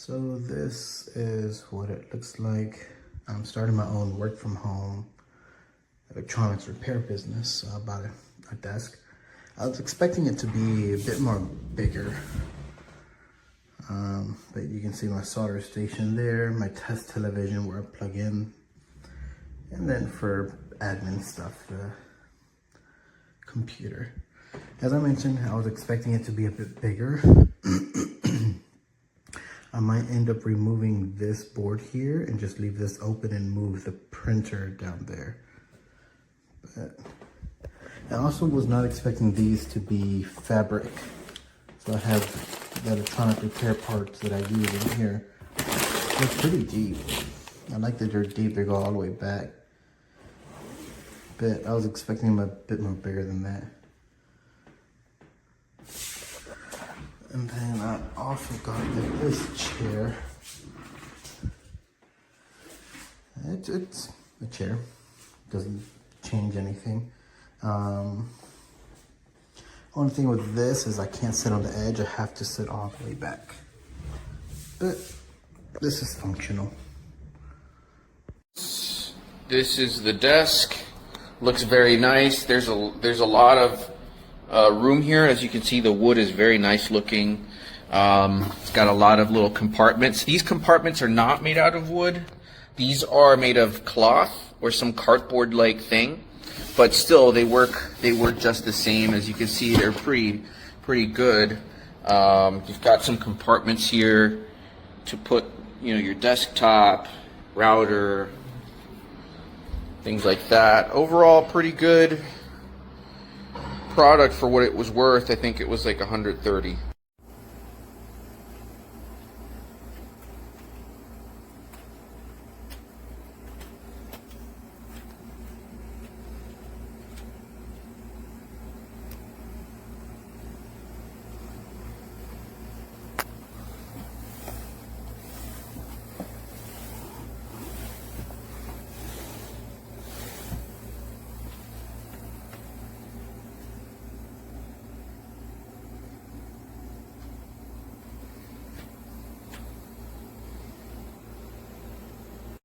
So this is what it looks like. I'm starting my own work from home electronics repair business. I bought a desk. I was expecting it to be a bit more bigger. But you can see my solder station there, my test television where I plug in, and then for admin stuff, the computer. As I mentioned, I was expecting it to be a bit bigger. I might end up removing this board here and just leave this open and move the printer down there. But I also was not expecting these to be fabric. So I have the electronic repair parts that I use in here. They're pretty deep. I like that they're deep, they go all the way back. But I was expecting them a bit more bigger than that. And then I also got this chair. It's a chair. Doesn't change anything. Only thing with this is I can't sit on the edge. I have to sit all the way back. But this is functional. This is the desk. Looks very nice. There's a lot of room here. As you can see, the wood is very nice looking. It's got a lot of little compartments. These compartments are not made out of wood. These are made of cloth or some cardboard like thing, but still they work just the same. As you can see, they're pretty good. You've got some compartments here to put, your desktop, router, things like that. Overall, pretty good product for what it was worth. I think it was like $130.